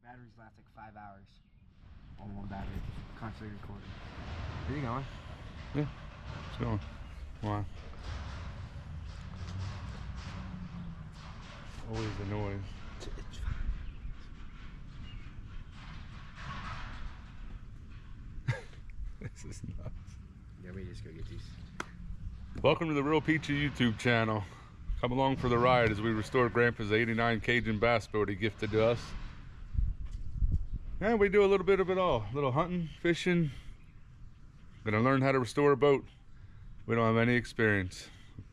Batteries last like 5 hours on one battery, constantly recording. Are you going? Yeah, it's going. Why? Always the noise. It's fine. This is nuts. Yeah, we just go get these. Welcome to the Real Peachy YouTube channel. Come along for the ride as we restore Grandpa's 89 Cajun bass boat he gifted to us. And we do a little bit of it all. A little hunting, fishing. Gonna learn how to restore a boat. We don't have any experience.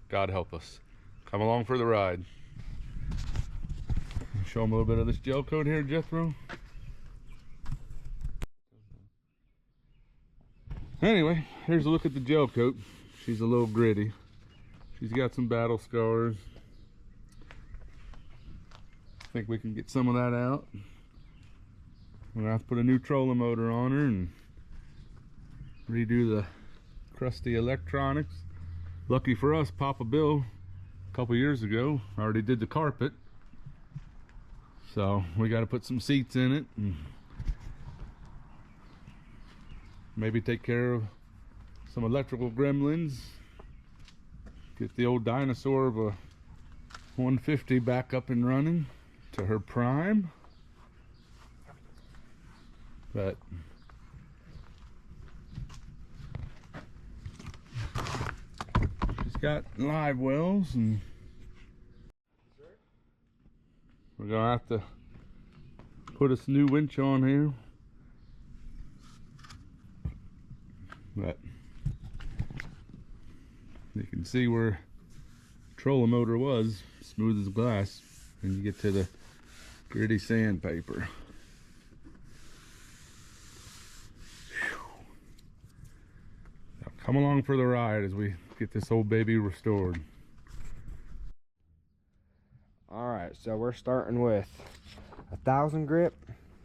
God help us. Come along for the ride. Show them a little bit of this gel coat here, Jethro. Anyway, here's a look at the gel coat. She's a little gritty. She's got some battle scars. I think we can get some of that out. We're gonna have to put a new trolling motor on her and redo the crusty electronics. Lucky for us, Papa Bill a couple years ago already did the carpet. So we got to put some seats in it and maybe take care of some electrical gremlins. Get the old dinosaur of a 150 back up and running to her prime. But she's got live wells, and we're gonna have to put a new winch on here. But you can see where the trolling motor was, smooth as glass, and you get to the gritty sandpaper. Now come along for the ride as we get this old baby restored. Alright, so we're starting with 1,000 grip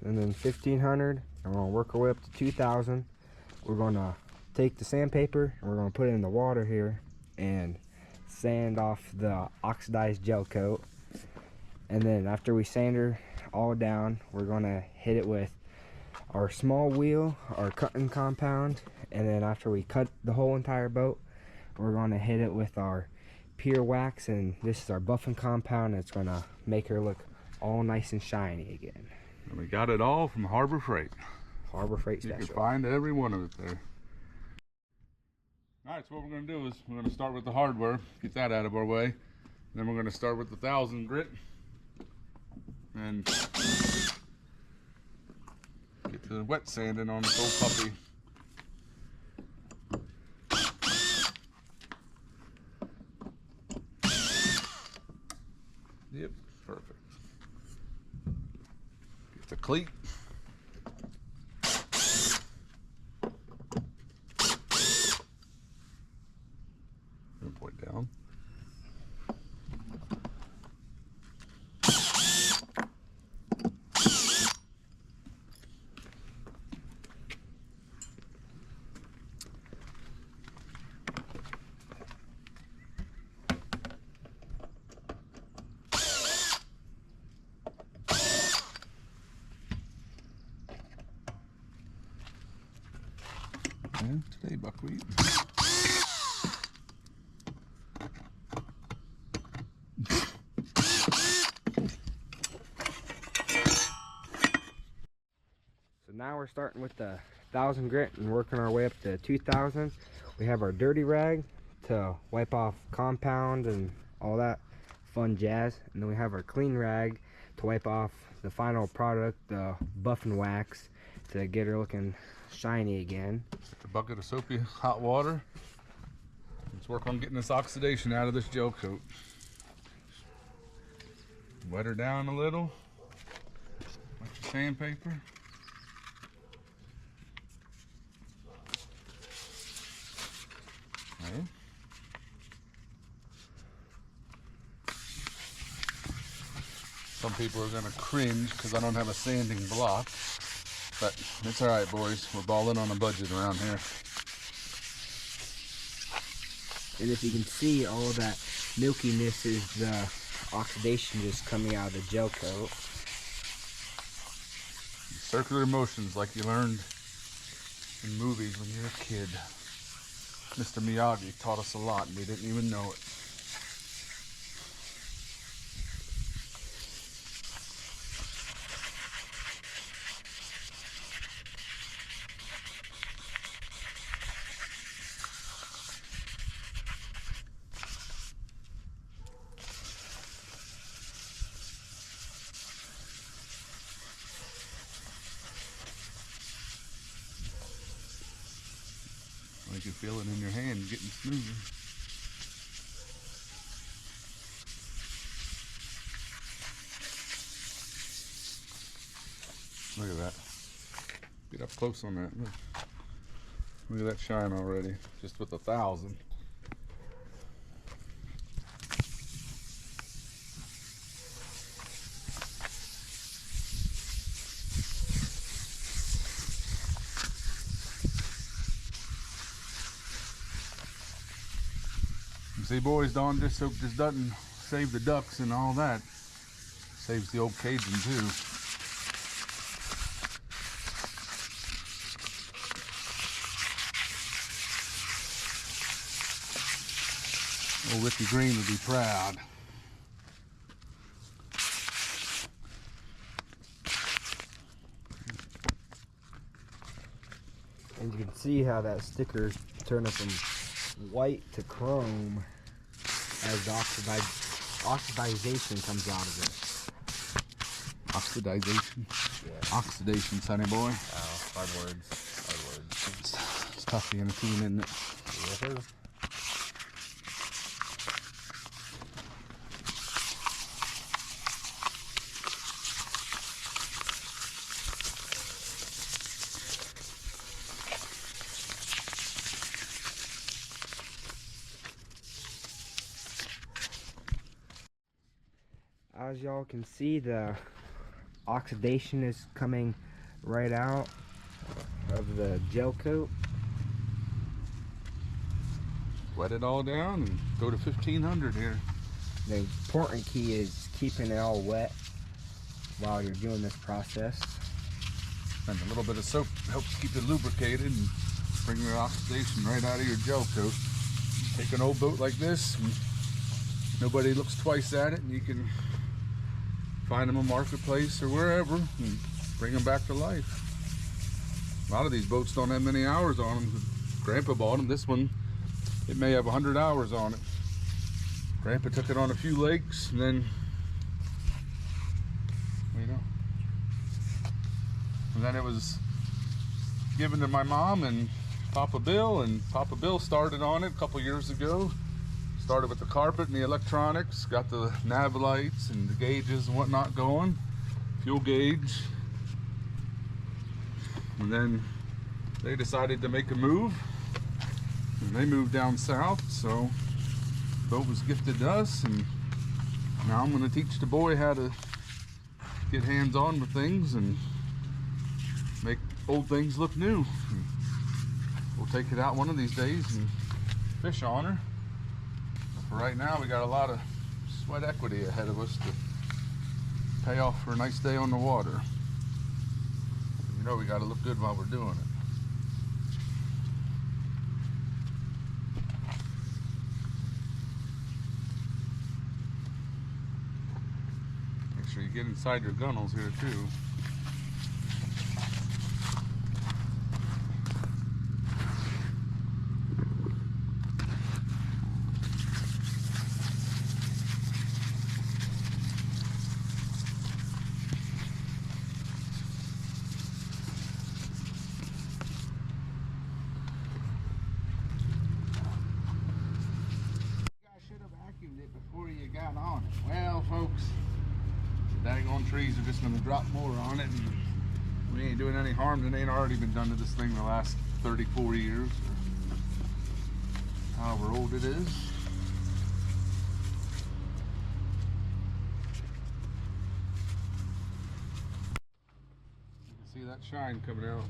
and then 1,500, and we're going to work our way up to 2,000. We're going to take the sandpaper and we're going to put it in the water here and sand off the oxidized gel coat. And then after we sand her all down, we're going to hit it with our small wheel, our cutting compound, and then after we cut the whole entire boat, we're going to hit it with our pure wax, and this is our buffing compound. It's going to make her look all nice and shiny again. And we got it all from Harbor Freight. Harbor Freight special. You can find every one of it there. Alright, so what we're going to do is we're going to start with the hardware, get that out of our way. And then we're going to start with the 1,000 grit and get to the wet sanding on this old puppy. Yep, perfect. Get the cleat. Point down. And today buckwheat. Now we're starting with the 1,000 grit and working our way up to 2,000. We have our dirty rag to wipe off compound and all that fun jazz, and then we have our clean rag to wipe off the final product, the buffing wax, to get her looking shiny again. A bucket of soapy hot water. Let's work on getting this oxidation out of this gel coat. Wet her down a little. Wet your sandpaper. Okay. Some people are gonna cringe because I don't have a sanding block, but it's all right, boys. We're balling on a budget around here. And if you can see, all of that milkiness is the oxidation just coming out of the gel coat. Circular motions like you learned in movies when you were a kid. Mr. Miyagi taught us a lot and we didn't even know it. You can feel it in your hand getting smoother. Look at that. Get up close on that. Look at that shine already, just with 1,000. See, boys, Dawn dish soap just doesn't save the ducks and all that. Saves the old Cajun too. Old Ricky Green would be proud. And you can see how that sticker's turning from white to chrome as the oxidization comes out of it. Oxidization? Yeah. Oxidation, sonny boy. Oh, hard words. Hard words. It's tough being a team, isn't it? Yes, it is. As y'all can see, the oxidation is coming right out of the gel coat. Wet it all down and go to 1,500 here. The important key is keeping it all wet while you're doing this process. And a little bit of soap helps keep it lubricated and bring the oxidation right out of your gel coat. Take an old boat like this, and nobody looks twice at it, and you can find them a marketplace or wherever and bring them back to life. A lot of these boats don't have many hours on them. Grandpa bought them. This one, it may have 100 hours on it. Grandpa took it on a few lakes and then, you know, and then it was given to my mom and Papa Bill, and Papa Bill started on it a couple years ago. Started with the carpet and the electronics, got the nav lights and the gauges and whatnot going, fuel gauge. And then they decided to make a move, and they moved down south, so the boat was gifted to us, and now I'm going to teach the boy how to get hands-on with things and make old things look new. And we'll take it out one of these days and fish on her. For right now, we got a lot of sweat equity ahead of us to pay off for a nice day on the water. You know, we got to look good while we're doing it. Make sure you get inside your gunnels here too. Before you got on it. Well, folks, the daggone trees are just going to drop more on it, and we ain't doing any harm that ain't already been done to this thing the last 34 years, or however old it is. You can see that shine coming out.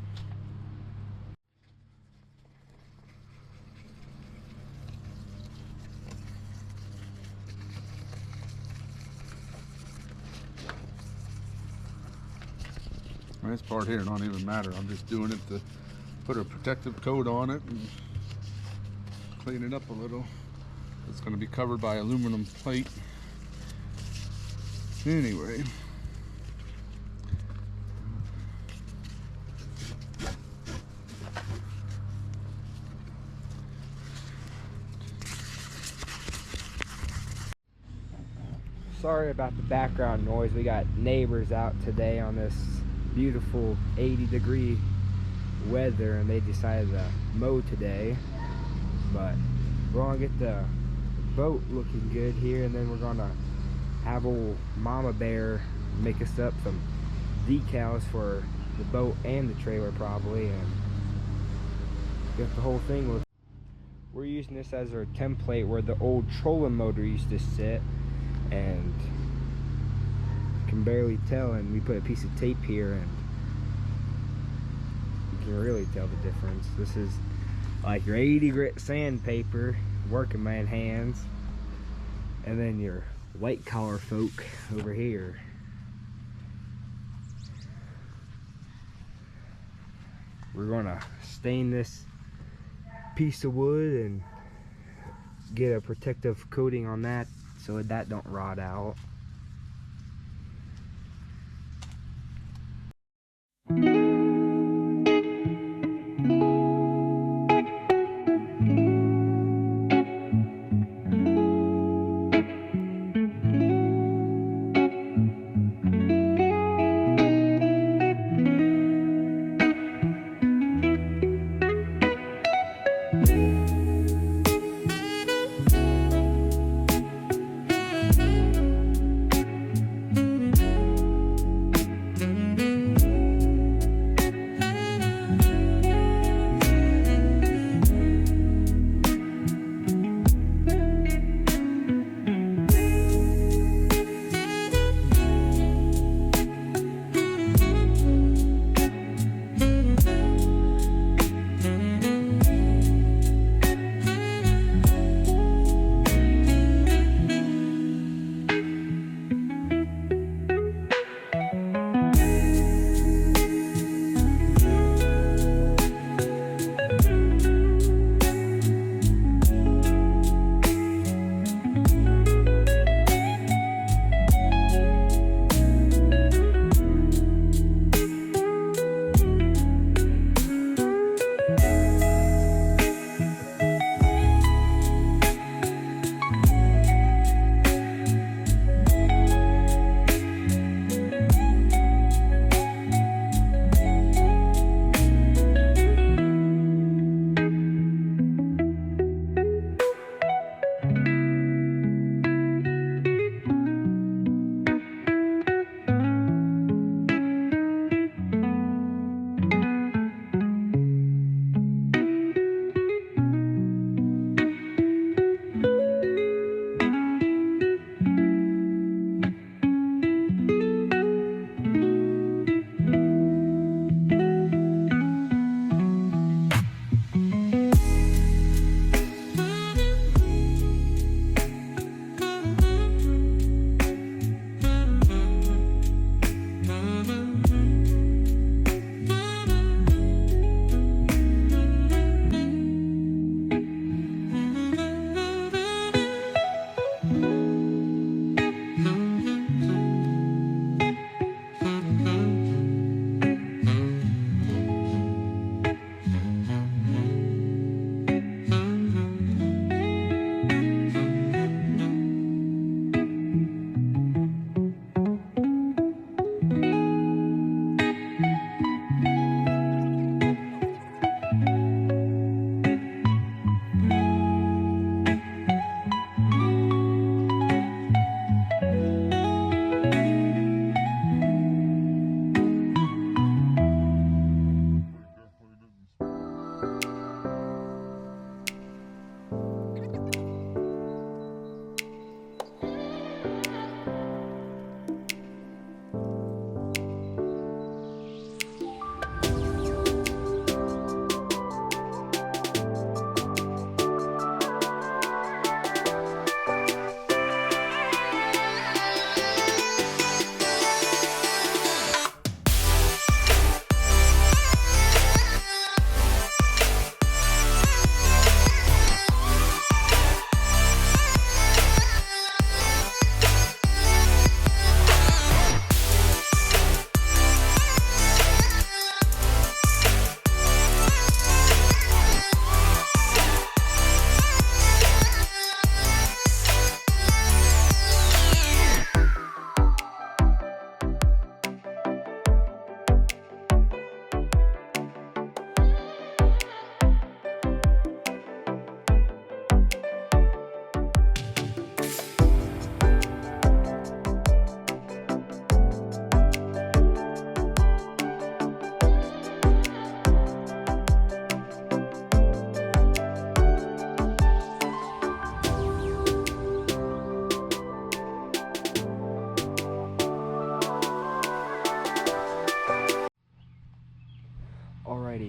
This part here don't even matter. I'm just doing it to put a protective coat on it and clean it up a little. It's going to be covered by aluminum plate. Anyway. Sorry about the background noise. We got neighbors out today on this beautiful 80-degree weather, and they decided to mow today. But we're gonna get the boat looking good here, and then we're gonna have old Mama Bear make us up some decals for the boat and the trailer probably, and get the whole thing look. We're using this as our template where the old trolling motor used to sit, and you can barely tell, and we put a piece of tape here and you can really tell the difference. This is like your 80 grit sandpaper, working man hands, and then your white collar folk over here. We're gonna stain this piece of wood and get a protective coating on that so that don't rot out.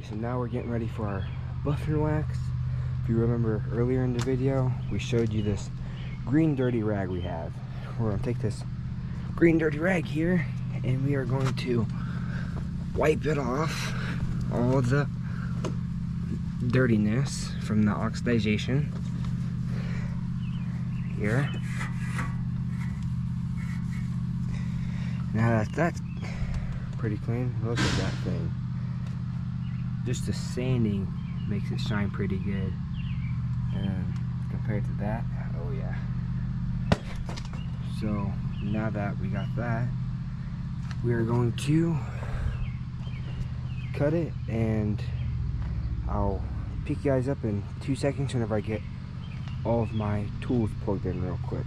so now we're getting ready for our buffing wax. If you remember earlier in the video, we showed you this green dirty rag we have. We're going to take this green dirty rag here and we are going to wipe it off, all the dirtiness from the oxidization here. Now that's pretty clean. Look at that thing. Just the sanding makes it shine pretty good. And compared to that, oh yeah. So now that we got that, we are going to cut it, and I'll pick you guys up in 2 seconds whenever I get all of my tools plugged in real quick.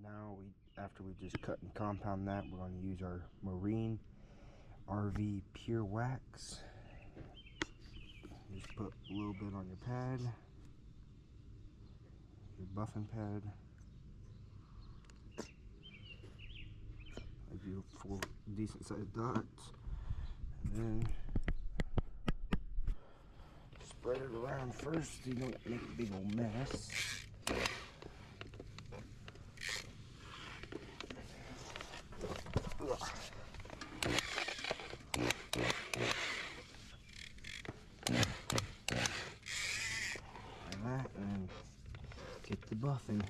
Now after we just cut and compound that, we're going to use our Marine RV Pure Wax. Just put a little bit on your pad, your buffing pad. I do 4 decent sized dots, and then spread it around first so you don't make a big old mess. Like that, and get the buffing.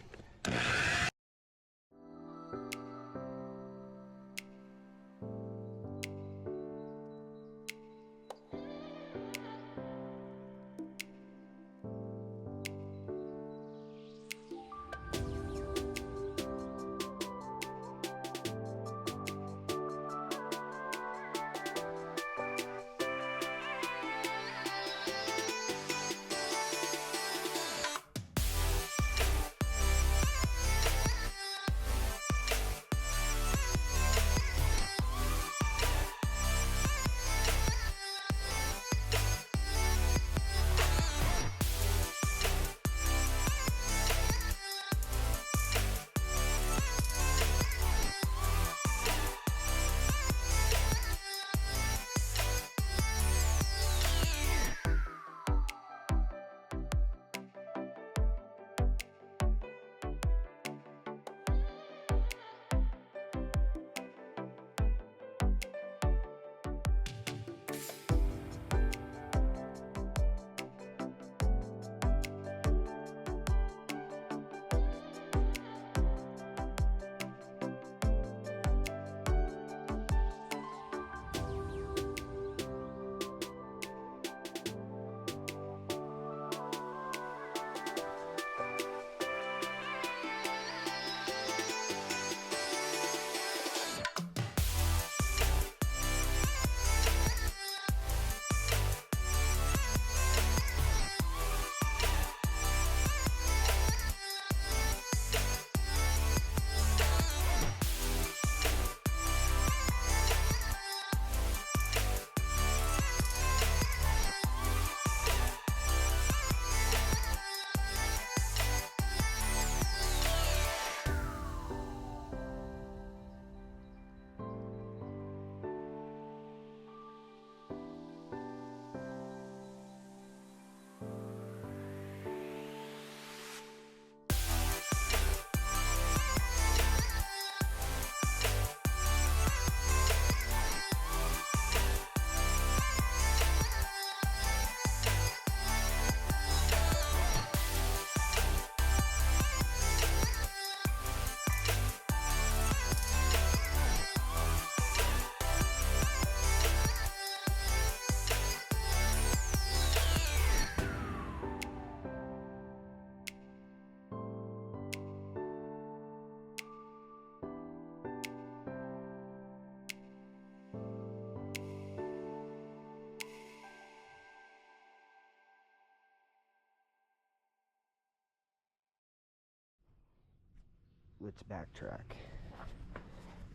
let's backtrack.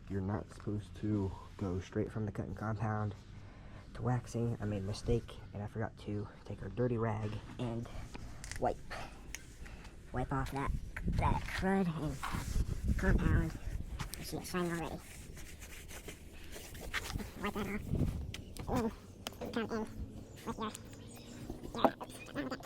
You're not supposed to go straight from the cutting compound to waxing. I made a mistake and I forgot to take our dirty rag and wipe off that crud and compound. You see it shiny already. Wipe that off. And then come in with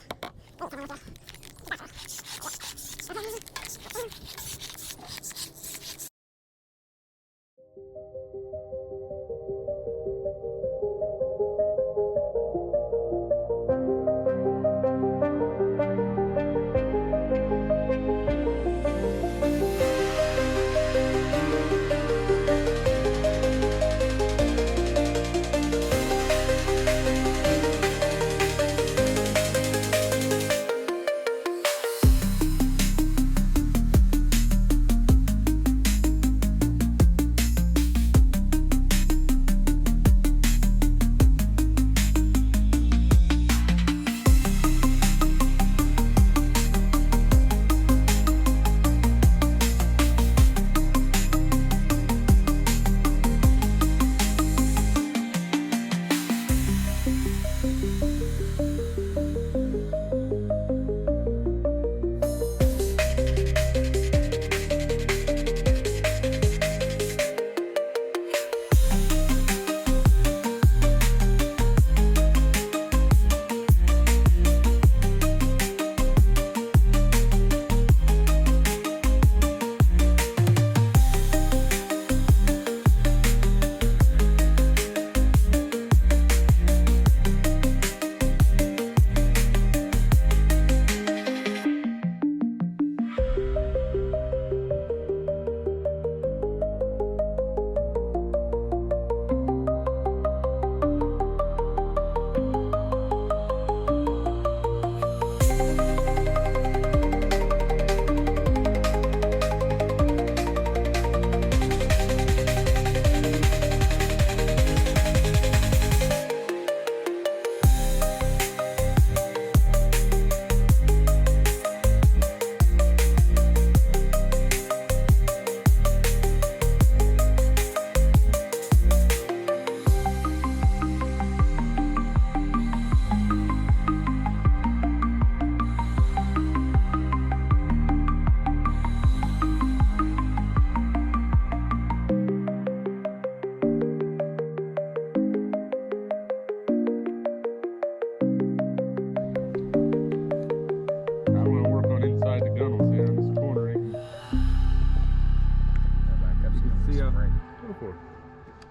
your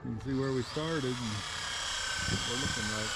You can see where we started and what we're looking like.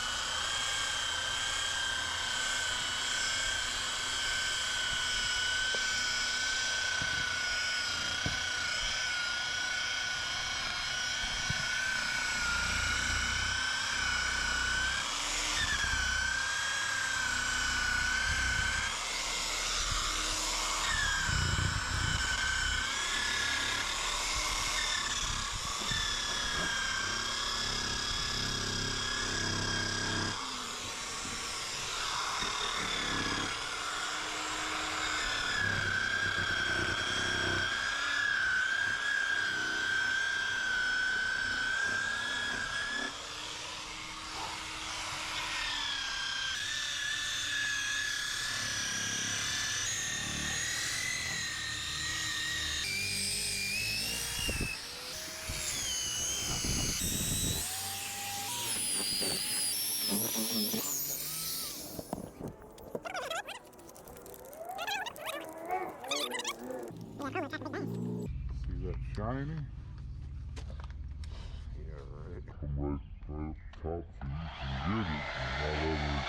See that shiny? Yeah, right. Right up top so you can get it all over.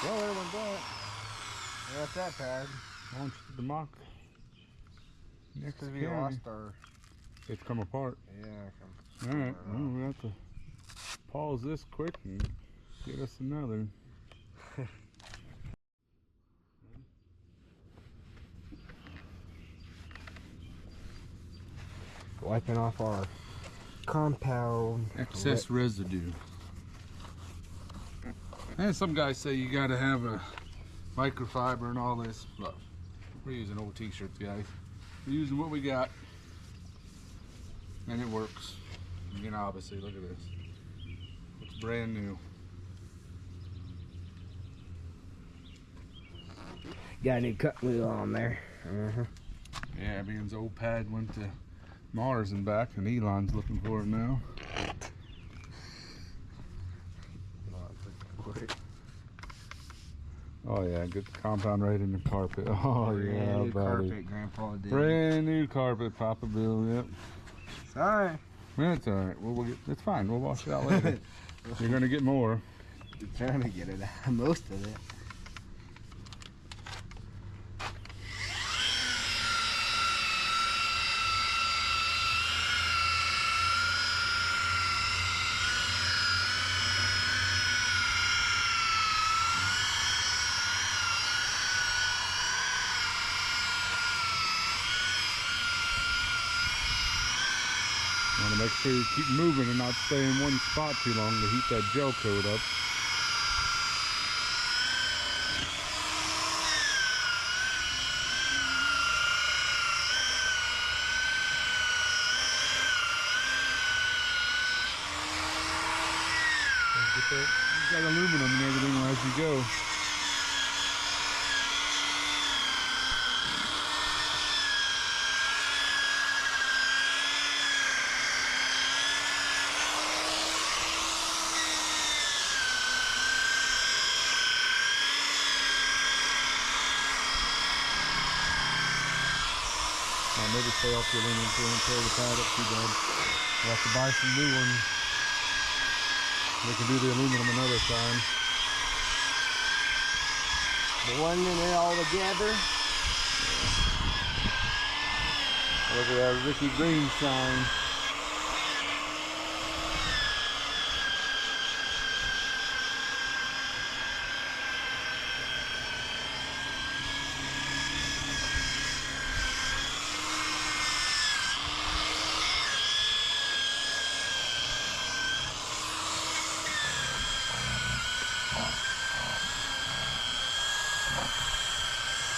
Well, there went that. That's that pad. Launched the mock. Next Because we county. lost our It's come apart. Yeah. Alright, well, we have to pause this quick and get us another. Wiping off our compound. Excess residue. And some guys say you gotta have a microfiber and all this. Look, we're using old t-shirts, guys. We're using what we got. And it works. You can obviously look at this. It's brand new. Got a new cut wheel on there. Yeah, Ian's old pad went to Mars and back, and Elon's looking for it now. Oh yeah, get the compound right in the carpet. Oh yeah, New buddy. carpet, Grandpa did. Brand new carpet, Papa Bill. Yep. Sorry. That's all right. We'll get. It's fine. We'll wash it out later. You're gonna get more. You're trying to get it out, most of it. Want to make sure you keep moving and not stay in one spot too long to heat that gel coat up. You've got aluminum and everything as you go. Maybe stay off the aluminum so don't tear the pad up too bad. We'll have to buy some new ones. We can do the aluminum another time. Blending it all together. Look at that Ricky Green sign.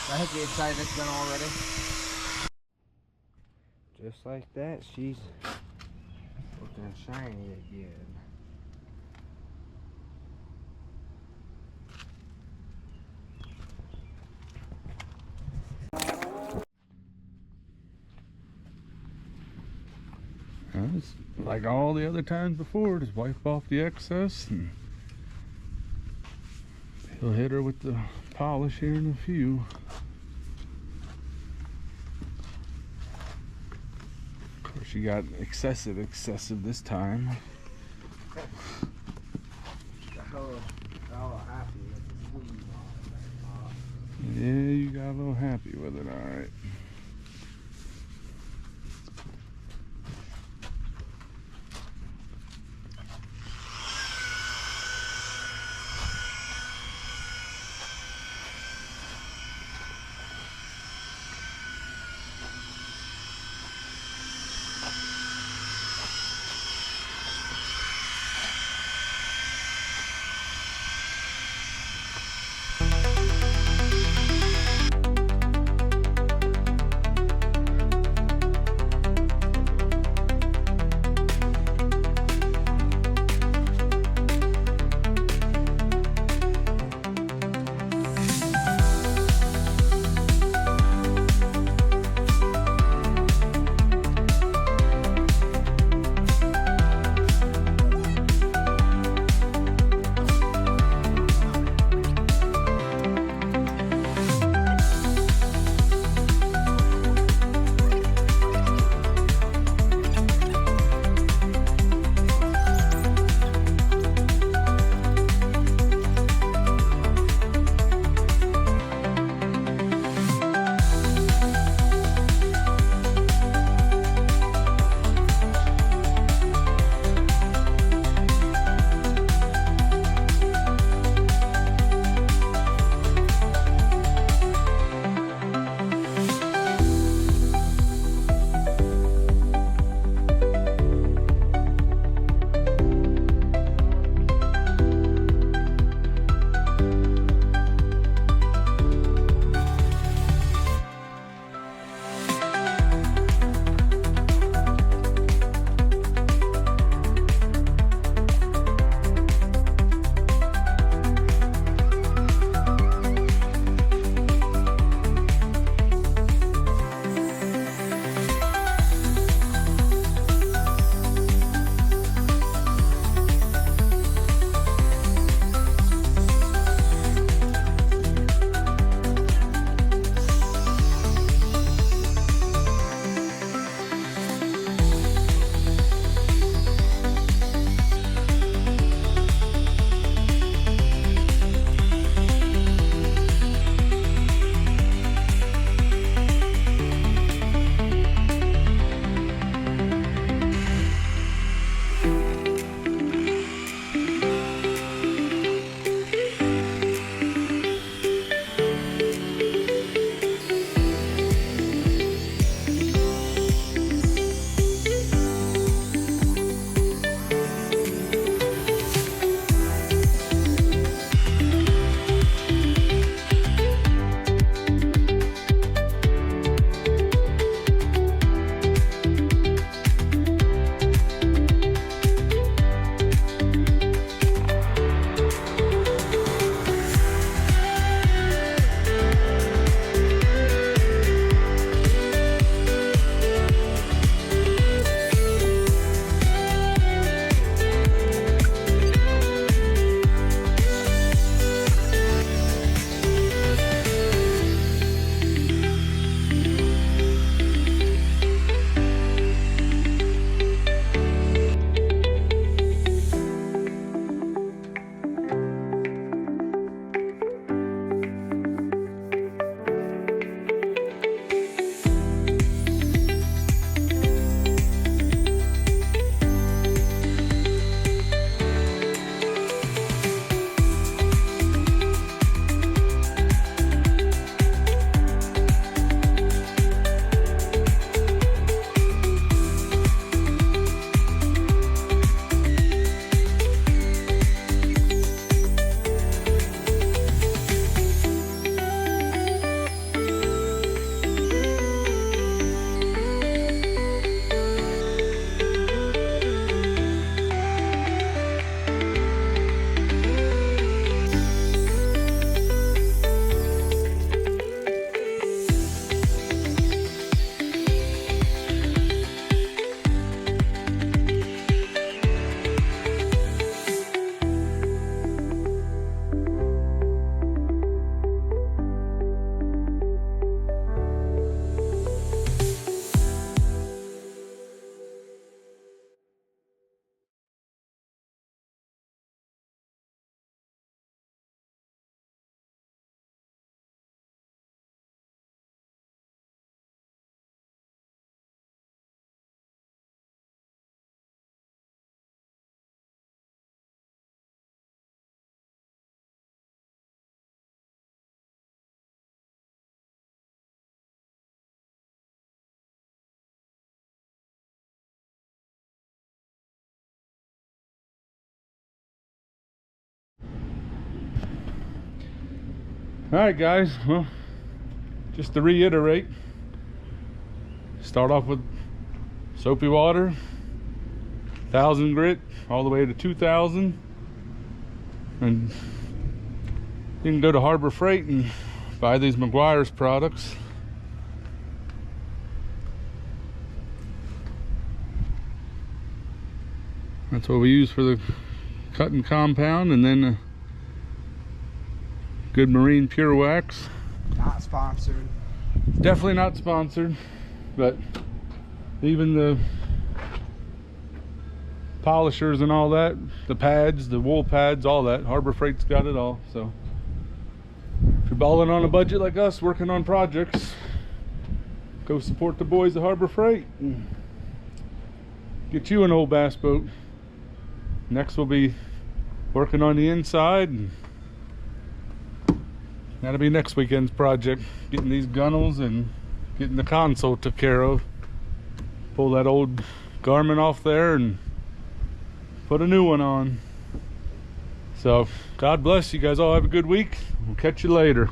I hope you're excited it's done already. Just like that, she's looking shiny again. It's like all the other times before, just wipe off the excess and he'll hit her with the polish here in a few. Of course, you got excessive this time. Happy with the sleeve on it. Yeah, you got a little happy with it, all right. Alright guys, well, just to reiterate, start off with soapy water, 1,000 grit, all the way to 2,000. And you can go to Harbor Freight and buy these McGuire's products. That's what we use for the cutting compound, and then good marine pure wax. Not sponsored. Definitely not sponsored, but even the polishers and all that, the pads, the wool pads, all that, Harbor Freight's got it all. So if you're balling on a budget like us, working on projects, go support the boys at Harbor Freight and get you an old bass boat. Next we'll be working on the inside, and that'll be next weekend's project, getting these gunnels and getting the console took care of. Pull that old garment off there and put a new one on. So God bless you guys, all have a good week. We'll catch you later.